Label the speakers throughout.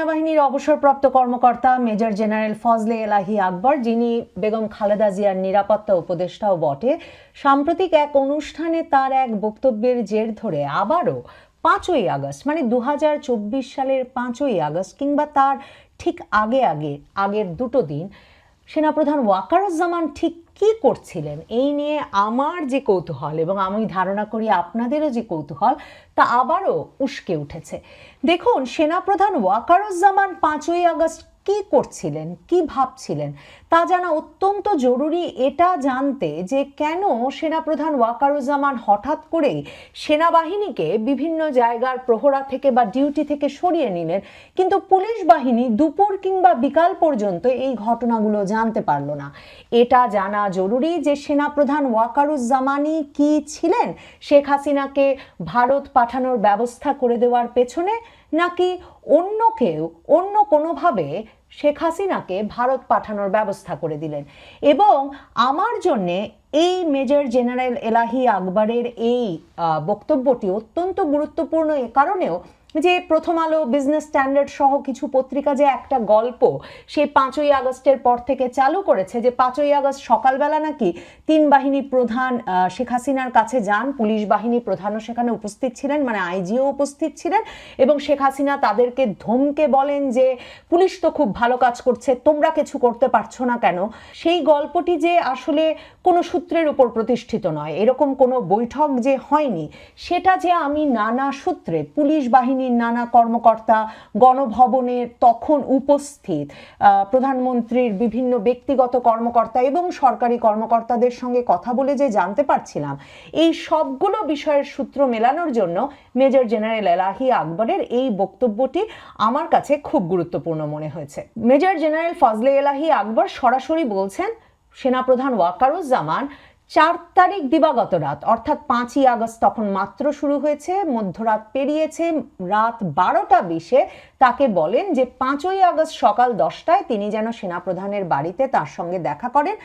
Speaker 1: সেনাবাহিনীর অবসরপ্রাপ্ত কর্মকর্তা মেজর জেনারেল ফজলে এলাহি আকবর, যিনি বেগম খালেদা জিয়ার নিরাপত্তা উপদেষ্টাও বটে, সাম্প্রতিক এক অনুষ্ঠানে তার এক বক্তব্যের জের ধরে আবারও 5ই আগস্ট মানে 2024 সালের 5ই আগস্ট কিংবা তার ঠিক আগের দুটো দিন সেনাপ্রধান ওয়াকারুজ্জামান ঠিক কি করছিলেন এই নিয়ে আমার যে কৌতূহল এবং আমি ধারণা করি আপনাদেরও যে কৌতূহল তা আবারও উস্কে উঠেছে। দেখুন, সেনাপ্রধান ওয়াকারুজ্জামান 5ই আগস্ট কি করছিলেন, কি ভাবছিলেন তা জানা অত্যন্ত জরুরি। এটা জানতে যে কেন সেনাপ্রধান ওয়াকারুজ্জামান হঠাৎ করে সেনাবাহিনীকে বিভিন্ন জায়গার প্রহরা থেকে বা ডিউটি থেকে সরিয়ে নিলেন, কিন্তু পুলিশ বাহিনী দুপুর কিংবা বিকাল পর্যন্ত এই ঘটনাগুলো জানতে পারল না। এটা জানা জরুরি যে সেনাপ্রধান ওয়াকারুজ্জামানই কি ছিলেন শেখ হাসিনাকে ভারত পাঠানোর ব্যবস্থা করে দেওয়ার পেছনে, নাকি অন্য কেউ অন্য কোনোভাবে শেখ হাসিনাকে ভারত পাঠানোর ব্যবস্থা করে দিলেন। এবং আমার জন্যে এই মেজর জেনারেল এলাহি আকবরের এই বক্তব্যটি অত্যন্ত গুরুত্বপূর্ণ এ কারণেও যে প্রথম আলো, বিজনেস স্ট্যান্ডার্ড সহ কিছু পত্রিকা যে একটা গল্প সেই 5ই আগস্টের পর থেকে চালু করেছে যে 5ই আগস্ট সকালবেলা নাকি 3 বাহিনী প্রধান শেখ হাসিনার কাছে যান, পুলিশ বাহিনী প্রধানও সেখানে উপস্থিত ছিলেন, মানে আইজিও উপস্থিত ছিলেন, এবং শেখ হাসিনা তাদেরকে ধমকে বলেন যে পুলিশ তো খুব ভালো কাজ করছে, তোমরা কিছু করতে পারছো না কেন। সেই গল্পটি যে আসলে কোনো সূত্রের উপর প্রতিষ্ঠিত নয়, এরকম কোনো বৈঠক যে হয়নি, সেটা যে আমি নানা সূত্রে পুলিশ বাহিনী নানা কর্মকর্তা গণভবনে তখন উপস্থিত প্রধানমন্ত্রীর বিভিন্ন ব্যক্তিগত কর্মকর্তা এবং সরকারি কর্মকর্তাদের সঙ্গে কথা বলে যে জানতে পারছিলাম, এই সবগুলো বিষয়ের সূত্র মেলানোর জন্য মেজর জেনারেল এলাহি আকবরের এই বক্তব্যটি আমার কাছে খুব গুরুত্বপূর্ণ মনে হয়েছে। মেজর জেনারেল ফজলে এলাহি আকবর সরাসরি বলছেন সেনাপ্রধান ওয়াকারুজ্জামান 4 তারিখ দিবাগত রাত অর্থাৎ 5ই আগস্ট তখন মাত্র শুরু হয়েছে, মধ্যরাত পেরিয়েছে, রাত 12টা 20-এ তাকে বলেন যে 5ই আগস্ট সকাল 10টায় তিনি যেন সেনাপ্রধানের বাড়িতে তার সঙ্গে দেখা করেন,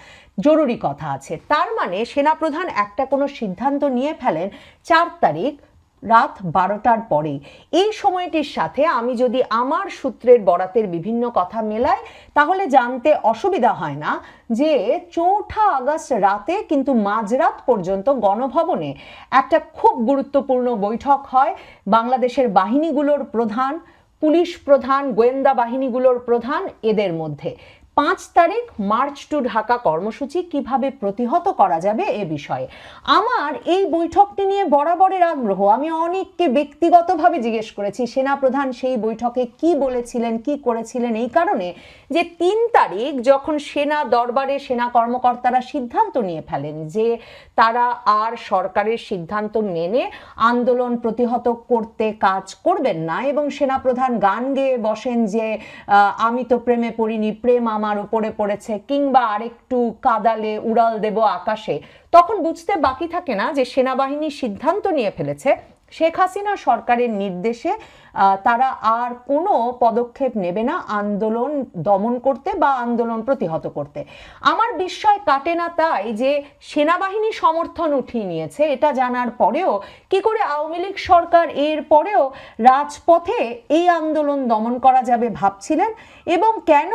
Speaker 1: জরুরি কথা আছে। তার মানে সেনাপ্রধান একটা কোনো সিদ্ধান্ত নিয়ে ফেলেন 4 তারিখ রাত 12টার পরে। এই সময়টির সাথে আমি যদি আমার সূত্রের বরাতের বিভিন্ন কথা মেলাই তাহলে জানতে অসুবিধা হয় না যে 4 আগস্ট রাতে কিন্তু মাঝরাত পর্যন্ত গণভবনে একটা খুব গুরুত্বপূর্ণ বৈঠক হয় বাংলাদেশের বাহিনীগুলোর প্রধান, পুলিশ প্রধান, গোয়েন্দা বাহিনীগুলোর প্রধান, এদের মধ্যে 5 তারিখ মার্চ টু ঢাকা কর্মসূচি কিভাবে প্রতিহত করা যাবে এ বিষয়ে। আমার এই বৈঠকটি নিয়ে বরাবরের আগ্রহ। আমি অনেককে ব্যক্তিগতভাবে জিজ্ঞেস করেছি সেনাপ্রধান সেই বৈঠকে কি বলেছিলেন, কি করেছিলেন, এই কারণে যে 3 তারিখ যখন সেনা দরবারে সেনা কর্মকর্তারা সিদ্ধান্ত নিয়ে ফেলেন যে তারা আর সরকারের সিদ্ধান্ত মেনে আন্দোলন প্রতিহত করতে কাজ করবেন না, এবং সেনাপ্রধান গান গেয়ে বসেন যে আমি তো প্রেমে পড়িনি, প্রেম আমার উপরে পড়েছে, কিংবা আরেকটু কাদালে উড়াল দেব আকাশে, তখন বুঝতে বাকি থাকে না যে সেনাবাহিনী সিদ্ধান্ত নিয়ে ফেলেছে শেখ হাসিনা সরকারের নির্দেশে তারা আর কোনো পদক্ষেপ নেবে না আন্দোলন দমন করতে বা আন্দোলন প্রতিহত করতে। আমার বিস্ময় কাটে না তাই যে সেনাবাহিনী সমর্থন উঠিয়ে নিয়েছে এটা জানার পরেও কি করে আওয়ামী লীগ সরকার এর পরেও রাজপথে এই আন্দোলন দমন করা যাবে ভাবছিলেন, এবং কেন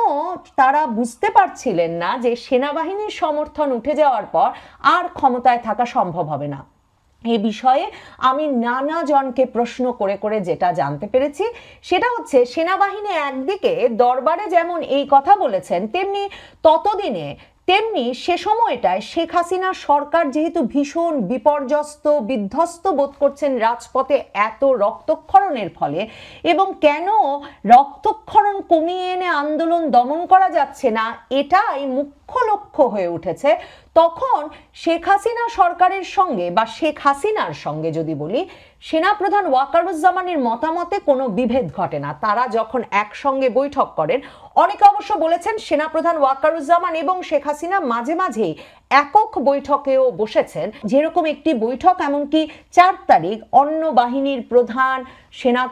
Speaker 1: তারা বুঝতে পারছিলেন না যে সেনাবাহিনীর সমর্থন উঠে যাওয়ার পর আর ক্ষমতায় থাকা সম্ভব হবে না। এই বিষয়ে আমি নানা জনকে প্রশ্ন করে করে যেটা জানতে পেরেছি সেটা হচ্ছে সেনাবাহিনী একদিকে দরবারে যেমন এই কথা বলেছেন, তেমনি সে সময়টায় শেখ হাসিনা সরকার যেহেতু ভীষণ বিপর্যস্ত বিধ্বস্ত বোধ করছেন রাজপথে এত রক্তক্ষরণের ফলে, এবং কেন রক্তক্ষরণ কমিয়ে এনে আন্দোলন দমন করা যাচ্ছে না এটাই মুখ্য লক্ষ্য হয়ে উঠেছে। তখন শেখ হাসিনা সরকারের সঙ্গে বা শেখ হাসিনার সঙ্গে যদি বলি, সেনাপ্রধান ওয়াকারুজ্জামানের মতামতে কোনো বিভেদ ঘটে না। তারা যখন একসঙ্গে বৈঠক করেন, অনেকে অবশ্য বলেছেন সেনাপ্রধান ওয়াকারুজ্জামান এবং শেখ হাসিনা মাঝে মাঝেই একক বৈঠকেও বসেছেন, যেরকম একটি বৈঠক এমনকি 4 তারিখ অন্য বাহিনীর প্রধান, সেনা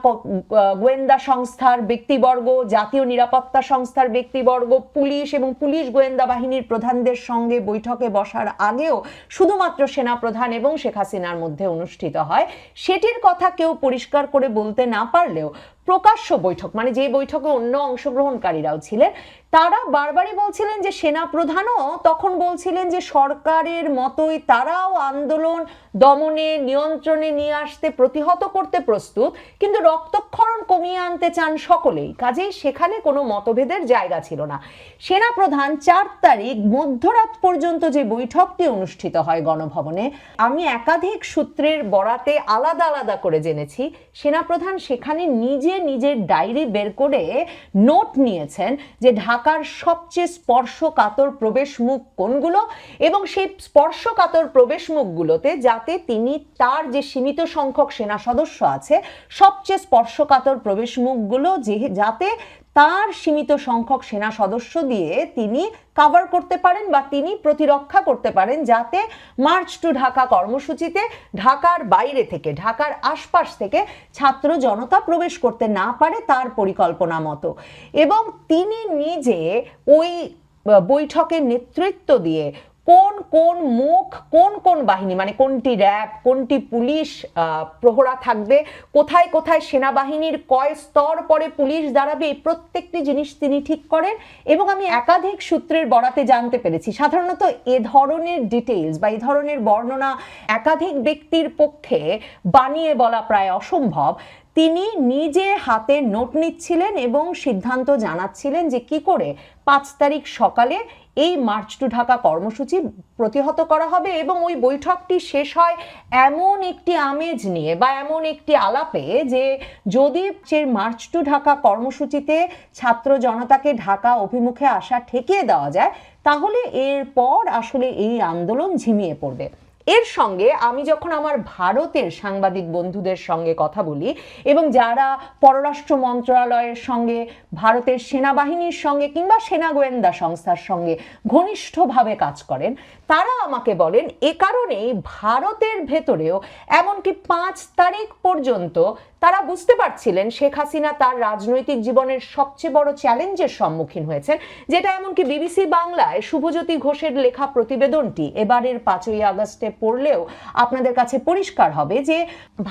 Speaker 1: গোয়েন্দা সংস্থার ব্যক্তিবর্গ, জাতীয় নিরাপত্তা সংস্থার ব্যক্তিবর্গ, পুলিশ এবং পুলিশ গোয়েন্দা বাহিনীর প্রধানদের সঙ্গে বৈঠকে বসার আগেও শুধুমাত্র সেনাপ্রধান এবং শেখ হাসিনার মধ্যে অনুষ্ঠিত হয়। সেটির কথা কেউ পরিষ্কার করে বলতে না পারলেও প্রকাশ্য বৈঠক, মানে যে বৈঠকে অন্য অংশগ্রহণকারীরাও ছিলেন, তারা বারবারই বলছিলেন যে সেনাপ্রধানও তখন বলছিলেন যে সরকারের মতোই তারাও আন্দোলন দমনে নিয়ন্ত্রণে নিয়ে আসতে প্রতিহত করতে প্রস্তুত, কিন্তু রক্তক্ষরণ কমিয়ে আনতে চান সকলেই। কাজেই সেখানে কোনো মতভেদের জায়গা ছিল না। সেনাপ্রধান 4 তারিখ মধ্যরাত পর্যন্ত যে বৈঠকটি অনুষ্ঠিত হয় গণভবনে, আমি একাধিক সূত্রের বরাতে আলাদা আলাদা করে জেনেছি সেনাপ্রধান সেখানে নিজের ডায়েরি বের করে নোট নিয়েছেন যে ঢাকার সবচেয়ে স্পর্শকাতর প্রবেশ মুখ কোনগুলো, এবং সেই স্পর্শকাতর প্রবেশ মুখগুলোতে যাতে তিনি তার যে সীমিত সংখ্যক সেনা সদস্য আছে সবচেয়ে স্পর্শকাতর প্রবেশ মুখগুলো যাতে তার সীমিত সংখ্যক সেনা সদস্য দিয়ে তিনি কভার করতে পারেন বা তিনি প্রতিরক্ষা করতে পারেন, যাতে মার্চ টু ঢাকা কর্মসূচিতে ঢাকার বাইরে থেকে, ঢাকার আশপাশ থেকে ছাত্র জনতা প্রবেশ করতে না পারে তার পরিকল্পনা মতো। এবং তিনি নিজে ওই বৈঠকের নেতৃত্ব দিয়ে কোন কোন মুখ, কোন কোন বাহিনী, মানে কোনটি র্যাব, কোনটি পুলিশ প্রহরা থাকবে, কোথায় কোথায় সেনাবাহিনীর কয় স্তর পরে পুলিশ দাঁড়াবে, এই প্রত্যেকটি জিনিস তিনি ঠিক করেন। এবং আমি একাধিক সূত্রের বরাতে জানতে পেরেছি সাধারণত এ ধরনের ডিটেইলস বা এই ধরনের বর্ণনা একাধিক ব্যক্তির পক্ষে বানিয়ে বলা প্রায় অসম্ভব। তিনি নিজে হাতে নোট নিচ্ছিলেন এবং সিদ্ধান্ত জানাচ্ছিলেন যে কি করে 5 তারিখ সকালে এই মার্চ টু ঢাকা কর্মসূচি প্রতিহত করা হবে। এবং ওই বৈঠকটি শেষ হয় এমন একটি আমেজ নিয়ে বা এমন একটি আলাপে যে যদি মার্চ টু ঢাকা কর্মসূচিতে ছাত্র জনতাকে ঢাকা অভিমুখে আসা ঠেকিয়ে দেওয়া যায়, তাহলে এরপর আসলে এই আন্দোলন ঝিমিয়ে পড়বে। এর সঙ্গে আমি যখন আমার ভারতের সাংবাদিক বন্ধুদের সঙ্গে কথা বলি এবং যারা পররাষ্ট্র মন্ত্রণালয়ের সঙ্গে, ভারতের সেনাবাহিনীর সঙ্গে কিংবা সেনা গোয়েন্দা সংস্থার সঙ্গে ঘনিষ্ঠভাবে কাজ করেন, তারা আমাকে বলেন এ কারণেই ভারতের ভেতরেও এমনকি 5 তারিখ পর্যন্ত তারা বুঝতে পারছিলেন শেখ হাসিনা তার রাজনৈতিক জীবনের সবচেয়ে বড় চ্যালেঞ্জের সম্মুখীন হয়েছেন, যেটা এমনকি বিবিসি বাংলায় শুভজ্যোতি ঘোষের লেখা প্রতিবেদনটি এবারের 5ই আগস্টে পড়লেও আপনাদের কাছে পরিষ্কার হবে যে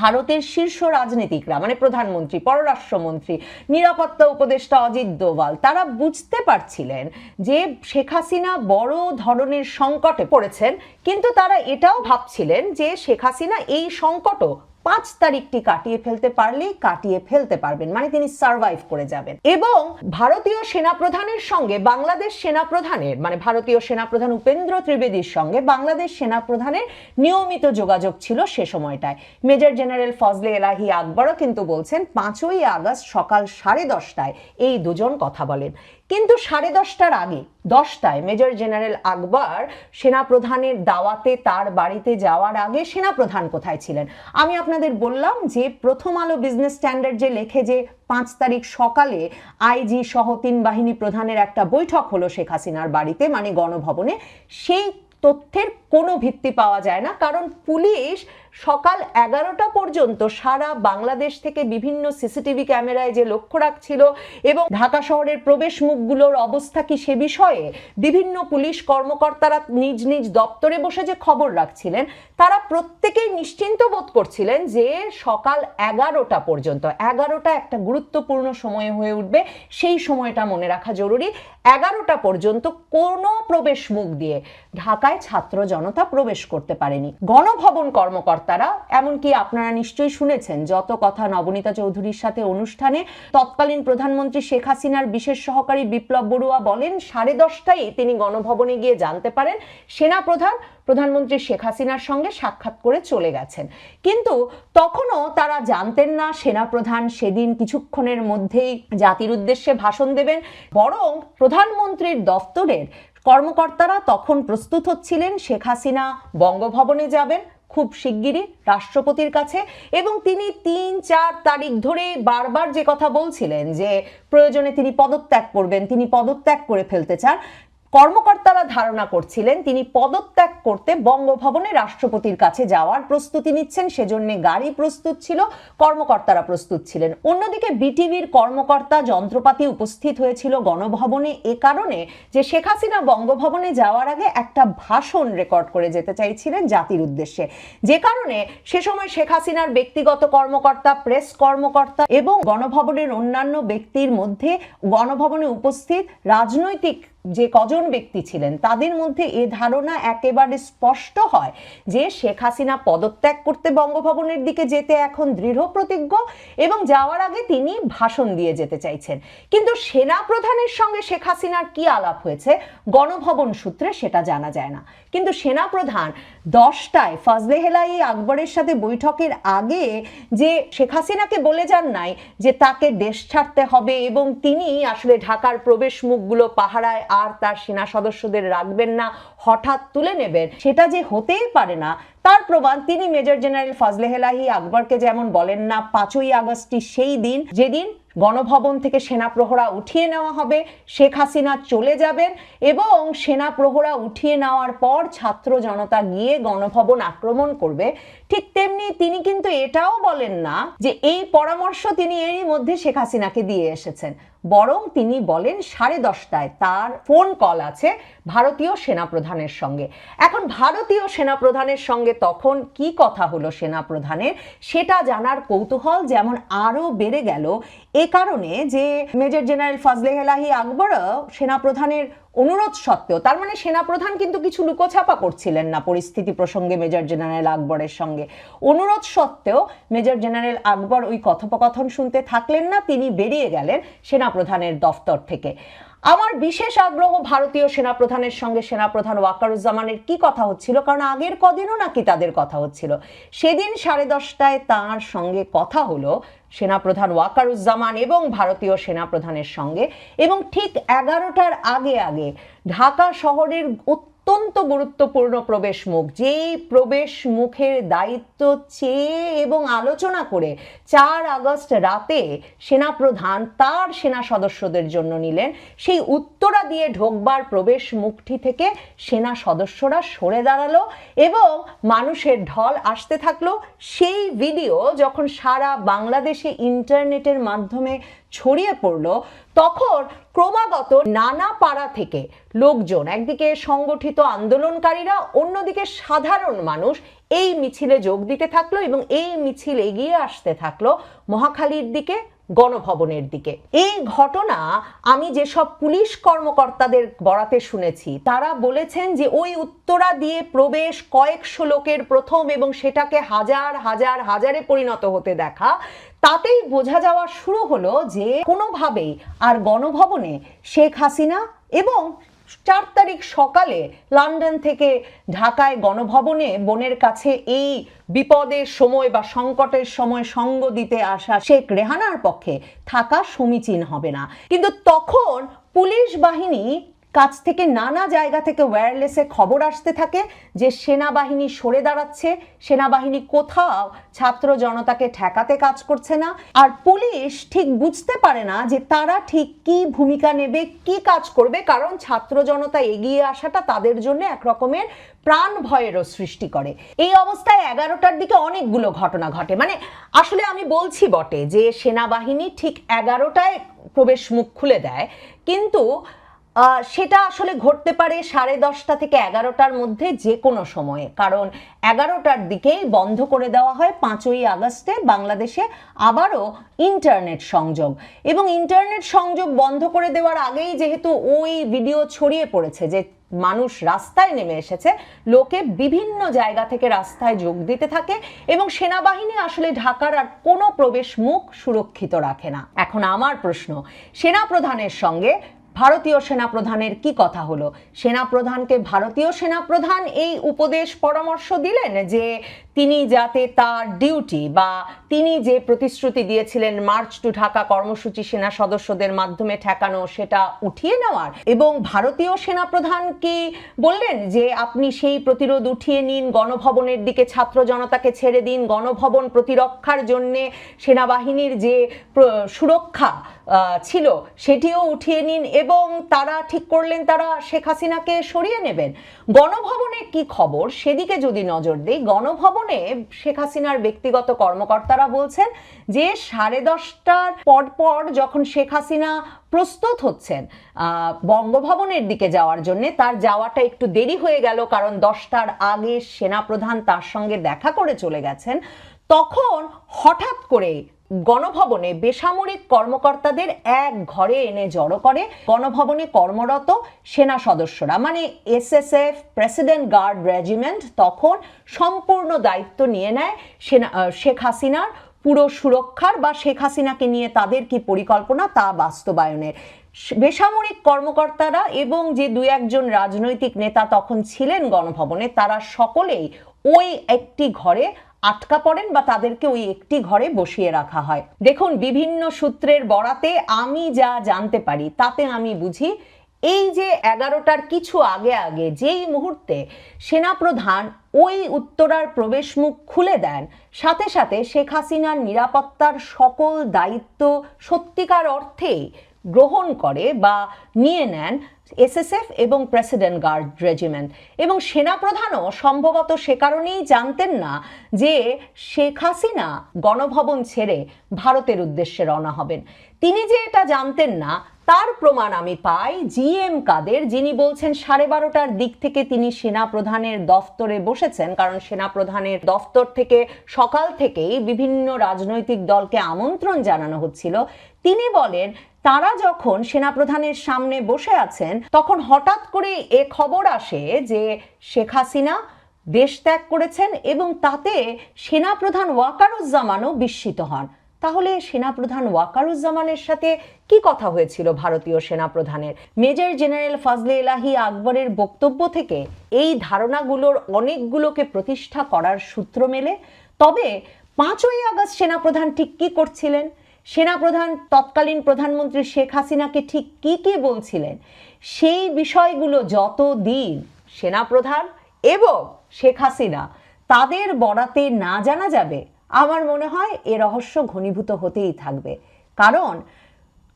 Speaker 1: ভারতের শীর্ষ রাজনীতিকরা, মানে প্রধানমন্ত্রী, পররাষ্ট্রমন্ত্রী, নিরাপত্তা উপদেষ্টা অজিত দোভাল, তারা বুঝতে পারছিলেন যে শেখ হাসিনা বড় ধরনের সংকটে পড়েছেন, কিন্তু তারা এটাও ভাবছিলেন যে শেখ হাসিনা এই সংকটও 5 তারিখটি কাটিয়ে ফেলতে পারলেই কাটিয়ে ফেলতে পারবেন, মানে তিনি সার্ভাইভ করে যাবেন। এবং ভারতীয় সেনাপ্রধানের সঙ্গে বাংলাদেশ সেনাপ্রধানের, মানে ভারতীয় সেনাপ্রধান উপেন্দ্র ত্রিবেদীর সঙ্গে বাংলাদেশ সেনাপ্রধানের নিয়মিত যোগাযোগ ছিল সে সময়টায়। মেজর জেনারেল ফজলে এলাহি আকবরও কিন্তু বলছেন 5ই আগস্ট সকাল 10:30টায় এই দুজন কথা বলেন। কিন্তু 10:30টার আগে 10টায় মেজর জেনারেল আকবর সেনাপ্রধানের দাওয়াতে তার বাড়িতে যাওয়ার আগে সেনাপ্রধান কোথায় ছিলেন? আমি আপনাদের বললাম যে প্রথম আলো বিজনেস স্ট্যান্ডার্ড যে লেখে যে 5 তারিখ সকালে আইজি সহ 3 বাহিনী প্রধানের একটা বৈঠক হলো শেখ হাসিনার বাড়িতে, মানে গণভবনে, সেই তথ্যের কোনো ভিত্তি পাওয়া যায় না। কারণ পুলিশ সকাল 11টা পর্যন্ত সারা বাংলাদেশ থেকে বিভিন্ন সিসিটিভি ক্যামেরায় যে লক্ষ্য রাখছিল এবং ঢাকা শহরের প্রবেশ মুখগুলোর অবস্থা কি সে বিষয়ে বিভিন্ন পুলিশ কর্মকর্তারা নিজ নিজ দপ্তরে বসে যে খবর রাখছিলেন, তারা প্রত্যেকেই নিশ্চিন্ত বোধ করছিলেন যে সকাল 11টা পর্যন্ত, 11টা একটা গুরুত্বপূর্ণ সময় হয়ে উঠবে, সেই সময়টা মনে রাখা জরুরি। 11টা পর্যন্ত কোনো প্রবেশ মুখ দিয়ে ঢাকায় ছাত্র জনতা প্রবেশ করতে পারেনি। গণভবন কর্মকর্তারা, এমনকি আপনারা নিশ্চয়ই শুনেছেন যত কথা নবনীতা চৌধুরীর সাথে অনুষ্ঠানে, তৎকালীন প্রধানমন্ত্রী শেখ হাসিনার বিশেষ সহকারী বিপ্লব বড়ুয়া বলেন 10:30টায় তিনি গণভবনে গিয়ে জানতে পারেন সেনাপ্রধান প্রধানমন্ত্রী শেখ হাসিনার সঙ্গে সাক্ষাৎ করে চলে গেছেন। কিন্তু তখনও তারা জানতেন না সেনাপ্রধান সেদিন কিছুক্ষণের মধ্যেই জাতির উদ্দেশ্যে ভাষণ দেবেন, বরং প্রধানমন্ত্রীর দফতরের কর্মকর্তারা তখন প্রস্তুত হচ্ছিলেন শেখ হাসিনা বঙ্গভবনে যাবেন খুব শিগগিরই রাষ্ট্রপতির কাছে, এবং তিনি 3-4 তারিখ ধরে বারবার যে কথা বলছিলেন যে প্রয়োজনে তিনি পদত্যাগ করবেন, তিনি পদত্যাগ করে ফেলতে চান। কর্মকর্তারা ধারণা করছিলেন তিনি পদত্যাগ করতে বঙ্গভবনে রাষ্ট্রপতির কাছে যাওয়ার প্রস্তুতি নিচ্ছেন, সেজন্য গাড়ি প্রস্তুত ছিল, কর্মকর্তারা প্রস্তুত ছিলেন। অন্যদিকে বিটিভির কর্মকর্তা যন্ত্রপাতি উপস্থিত হয়েছিল গণভবনে এ কারণে যে শেখ হাসিনা বঙ্গভবনে যাওয়ার আগে একটা ভাষণ রেকর্ড করে যেতে চাইছিলেন জাতির উদ্দেশ্যে, যে কারণে সে সময় শেখ হাসিনার ব্যক্তিগত কর্মকর্তা, প্রেস কর্মকর্তা এবং গণভবনের অন্যান্য ব্যক্তির মধ্যে গণভবনে উপস্থিত রাজনৈতিক যে কজন ব্যক্তি ছিলেন তাদের মধ্যে এ ধারণা একেবারে স্পষ্ট হয় যে শেখ হাসিনা পদত্যাগ করতে বঙ্গভবনের দিকে যেতে এখন দৃঢ় প্রতিজ্ঞ এবং যাওয়ার আগে তিনি ভাষণ দিয়ে যেতে চাইছেন। কিন্তু সেনা প্রধানের সঙ্গে শেখ হাসিনার কি আলাপ হয়েছে গণভবন সূত্রে সেটা জানা যায় না। কিন্তু সেনা প্রধান 10টায় ফজলে এলাহি আকবরের সাথে বৈঠকের আগে যে শেখ হাসিনাকে বলে যান নাই যে তাকে দেশ ছাড়তে হবে এবং তিনি আসলে ঢাকার প্রবেশ মুখগুলো পাহারায় আর তার সেনা সদস্যদের রাখবেন না, হঠাৎ তুলে নেবেন, সেটা যে হতেই পারে না তার প্রমাণ তিনি মেজর জেনারেল ফজলে এলাহি আকবরকে যেমন বলেন না 5ই আগস্টই সেই দিন যেদিন গণভবন থেকে সেনা প্রহরা উঠিয়ে নেওয়া হবে, শেখ হাসিনা চলে যাবেন এবং সেনা প্রহরা উঠিয়ে নেওয়ার পর ছাত্র জনতা গিয়ে গণভবন আক্রমণ করবে, ঠিক তেমনি তিনি কিন্তু এটাও বলেন না যে এই পরামর্শ তিনি এরই মধ্যে শেখ হাসিনাকে দিয়ে এসেছেন, বরং তিনি বলেন 10:30টায় তার ফোন কল আছে ভারতীয় সেনাপ্রধানের সঙ্গে। এখন ভারতীয় সেনাপ্রধানের সঙ্গে তখন কি কথা হলো সেনাপ্রধানের সেটা জানার কৌতূহল যেমন আরো বেড়ে গেল এ কারণে যে মেজর জেনারেল ফজলে এলাহি আকবরও সেনাপ্রধানের অনুরোধ সত্ত্বেও, তার মানে সেনাপ্রধান কিন্তু কিছু লুকোছাপা করছিলেন না পরিস্থিতি প্রসঙ্গে মেজর জেনারেল আকবরের সঙ্গে, অনুরোধ সত্ত্বেও মেজর জেনারেল আকবর ওই কথোপকথন শুনতে থাকলেন না, তিনি বেরিয়ে গেলেন সেনাপ্রধানের দফতর থেকে। আমার বিশেষ আগ্রহ ভারতীয় সেনাপ্রধানের সঙ্গে সেনাপ্রধান ওয়াকারুজ্জামানের কি কথা হচ্ছিল, কারণ আগের কদিনও নাকি তাদের কথা হচ্ছিল। সেদিন 10:30টায় তাঁর সঙ্গে কথা হলো সেনাপ্রধান ওয়াকারুজ্জামান এবং ভারতীয় সেনাপ্রধানের সঙ্গে, এবং ঠিক 11টার আগে আগে ঢাকা শহরের অত্যন্ত গুরুত্বপূর্ণ প্রবেশ মুখ, যেই প্রবেশ মুখের দায়িত্ব চেয়ে এবং আলোচনা করে 4 আগস্ট রাতে সেনাপ্রধান তার সেনা সদস্যদের জন্য নিলেন, সেই উত্তরা দিয়ে ঢোকবার প্রবেশ মুখটি থেকে সেনা সদস্যরা সরে দাঁড়ালো এবং মানুষের ঢল আসতে থাকলো। সেই ভিডিও যখন সারা বাংলাদেশে ইন্টারনেটের মাধ্যমে ছড়িয়ে পড়লো তখন ক্রমাগত নানা পাড়া থেকে লোকজন, একদিকে সংগঠিত আন্দোলনকারীরা, অন্যদিকে সাধারণ মানুষ এই মিছিলে যোগ দিতে থাকলো এবং এই মিছিল এগিয়ে আসতে থাকলো মহাখালীর দিকে, গণভবনের দিকে। এই ঘটনা আমি যেসব পুলিশ কর্মকর্তাদের বরাতে শুনেছি তারা বলেছেন যে ওই উত্তরা দিয়ে প্রবেশ কয়েকশো লোকের প্রথম এবং সেটাকে হাজার হাজার হাজারে পরিণত হতে দেখা, তাতেই বোঝা যাওয়া শুরু হলো যে কোনোভাবেই আর গণভবনে শেখ হাসিনা এবং 4 তারিখ সকালে লন্ডন থেকে ঢাকায় গণভবনে বোনের কাছে এই বিপদের সময় বা সংকটের সময় সঙ্গ দিতে আসা শেখ রেহানার পক্ষে থাকা সমীচীন হবে না। কিন্তু তখন পুলিশ বাহিনী কাছ থেকে নানা জায়গা থেকে ওয়্যারলেসে খবর আসতে থাকে যে সেনাবাহিনী সরে দাঁড়াচ্ছে, সেনাবাহিনী কোথাও ছাত্র জনতাকে ঠেকাতে কাজ করছে না, আর পুলিশ ঠিক বুঝতে পারে না যে তারা ঠিক কি ভূমিকা নেবে, কি কাজ করবে, কারণ ছাত্র জনতা এগিয়ে আসাটা তাদের জন্য এক রকমের প্রাণ ভয়েরও সৃষ্টি করে। এই অবস্থায় 11টার দিকে অনেকগুলো ঘটনা ঘটে, মানে আসলে আমি বলছি বটে যে সেনাবাহিনী ঠিক 11টায় প্রবেশ মুখ খুলে দেয়, কিন্তু সেটা আসলে ঘটতে পারে 10:30 থেকে 11টার মধ্যে যে কোনো সময়ে, কারণ 11টার দিকেই বন্ধ করে দেওয়া হয় 5ই আগস্টে বাংলাদেশে আবারও ইন্টারনেট সংযোগ, এবং ইন্টারনেট সংযোগ বন্ধ করে দেওয়ার আগেই যেহেতু ওই ভিডিও ছড়িয়ে পড়েছে যে মানুষ রাস্তায় নেমে এসেছে, লোকে বিভিন্ন জায়গা থেকে রাস্তায় যোগ দিতে থাকে এবং সেনাবাহিনী আসলে ঢাকার আর কোনো প্রবেশ মুখ সুরক্ষিত রাখে না। এখন আমার প্রশ্ন, সেনাপ্রধানের সঙ্গে ভারতীয় সেনাপ্রধানের কি কথা হলো? সেনাপ্রধানকে ভারতীয় সেনাপ্রধান এই উপদেশ পরামর্শ দিলেন যে তিনি যাতে তার ডিউটি বা তিনি যে প্রতিশ্রুতি দিয়েছিলেন মার্চ টু ঢাকা কর্মসূচি সেনা সদস্যদের মাধ্যমে ঠেকানো, সেটা উঠিয়ে নেওয়ার, এবং ভারতীয় সেনাপ্রধান কি বললেন যে আপনি সেই প্রতিরোধ উঠিয়ে নিন, গণভবনের দিকে ছাত্র জনতাকে ছেড়ে দিন, গণভবন প্রতিরক্ষার জন্যে সেনাবাহিনীর যে সুরক্ষা ছিল সেটিও উঠিয়ে নিন, এবং তারা ঠিক করলেন তারা শেখ হাসিনাকে সরিয়ে নেবেন। গণভবনে কি খবর সেদিকে যদি নজর দেই, গণভবনে শেখ হাসিনার ব্যক্তিগত কর্মকর্তারা বলছেন যে 10:30টার পর যখন শেখ হাসিনা প্রস্তুত হচ্ছেন বঙ্গভবনের দিকে যাওয়ার জন্য, তার যাওয়াটা একটু দেরি হয়ে গেল কারণ 10টার আগে সেনাপ্রধান তার সঙ্গে দেখা করে চলে গেছেন। তখন হঠাৎ করে গণভবনে বেসামরিক কর্মকর্তাদের এক ঘরে এনে জড়ো করে গণভবনে কর্মরত সেনা সদস্যরা, মানে এসএসএফ প্রেসিডেন্ট গার্ড রেজিমেন্ট তখন সম্পূর্ণ দায়িত্ব নিয়ে নেয় শেখ হাসিনার পুরো সুরক্ষার বা শেখ হাসিনাকে নিয়ে তাদের কি পরিকল্পনা তা বাস্তবায়নের। বেসামরিক কর্মকর্তারা এবং যে 2-1জন রাজনৈতিক নেতা তখন ছিলেন গণভবনে, তারা সকলেই ওই একটি ঘরে আটকা পড়েন বা তাদেরকে ওই একটি ঘরে বসিয়ে রাখা হয়। দেখুন, বিভিন্ন সূত্রের বরাতে আমি যা জানতে পারি তাতে আমি বুঝি এই যে 11টার কিছু আগে যেই মুহূর্তে সেনাপ্রধান ওই উত্তরার প্রবেশ মুখ খুলে দেন, সাথে সাথে শেখ হাসিনার নিরাপত্তার সকল দায়িত্ব সত্যিকার অর্থেই গ্রহণ করে বা নিয়ে নেন এসএসএফ এবং প্রেসিডেন্ট গার্ড রেজিমেন্ট। এবং সেনাপ্রধানও সম্ভবত সে কারণেই জানতেন না যে শেখ হাসিনা গণভবন ছেড়ে ভারতের উদ্দেশ্যে রওনা হবেন। তিনি যে এটা জানতেন না তার প্রমাণ আমি পাই জিএম কাদের, যিনি বলছেন 12:30টার দিক থেকে তিনি সেনাপ্রধানের দফতরে বসেছেন, কারণ সেনাপ্রধানের দফতর থেকে সকাল থেকেই বিভিন্ন রাজনৈতিক দলকে আমন্ত্রণ জানানো হচ্ছিল। তিনি বলেন তারা যখন সেনাপ্রধানের সামনে বসে আছেন তখন হঠাৎ করে এ খবর আসে যে শেখ হাসিনা দেশ ত্যাগ করেছেন, এবং তাতে সেনাপ্রধান ওয়াকারুজ্জামানও বিস্মিত হন। তাহলে সেনাপ্রধান ওয়াকারুজ্জামানের সাথে কি কথা হয়েছিল ভারতীয় সেনাপ্রধানের? মেজর জেনারেল ফজলে এলাহি আকবরের বক্তব্য থেকে এই ধারণাগুলোর অনেকগুলোকে প্রতিষ্ঠা করার সূত্র মেলে। তবে 5ই আগস্ট সেনাপ্রধান ঠিক কি করছিলেন, সেনাপ্রধান তৎকালীন প্রধানমন্ত্রী শেখ হাসিনাকে ঠিক কি কি বলছিলেন, সেই বিষয়গুলো যতদিন সেনাপ্রধান এবং শেখ হাসিনা তাদের বরাতে না জানা যাবে, আমার মনে হয় এ রহস্য ঘনীভূত হতেই থাকবে। কারণ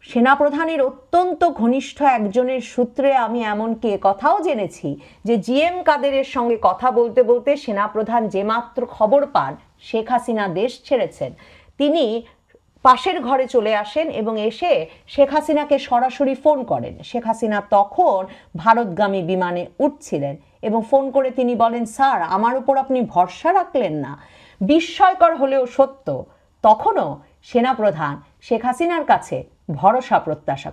Speaker 1: সেনাপ্রধানের অত্যন্ত ঘনিষ্ঠ একজনের সূত্রে আমি এমনকি কথাও জেনেছি যে জিএম কাদেরের সঙ্গে কথা বলতে বলতে সেনাপ্রধান যে মাত্র খবর পান শেখ হাসিনা দেশ ছেড়েছেন, তিনি পাশের ঘরে চলে আসেন এবং এসে শেখ হাসিনাকে সরাসরি ফোন করেন। শেখ হাসিনা তখন ভারতগামী বিমানে উঠছিলেন এবং ফোন করে তিনি বলেন, স্যার আমার উপর আপনি ভরসা রাখলেন না। বিস্ময়কর হলেও সত্য, তখনও সেনাপ্রধান শেখ হাসিনার কাছে ভরসা প্রত্যাশা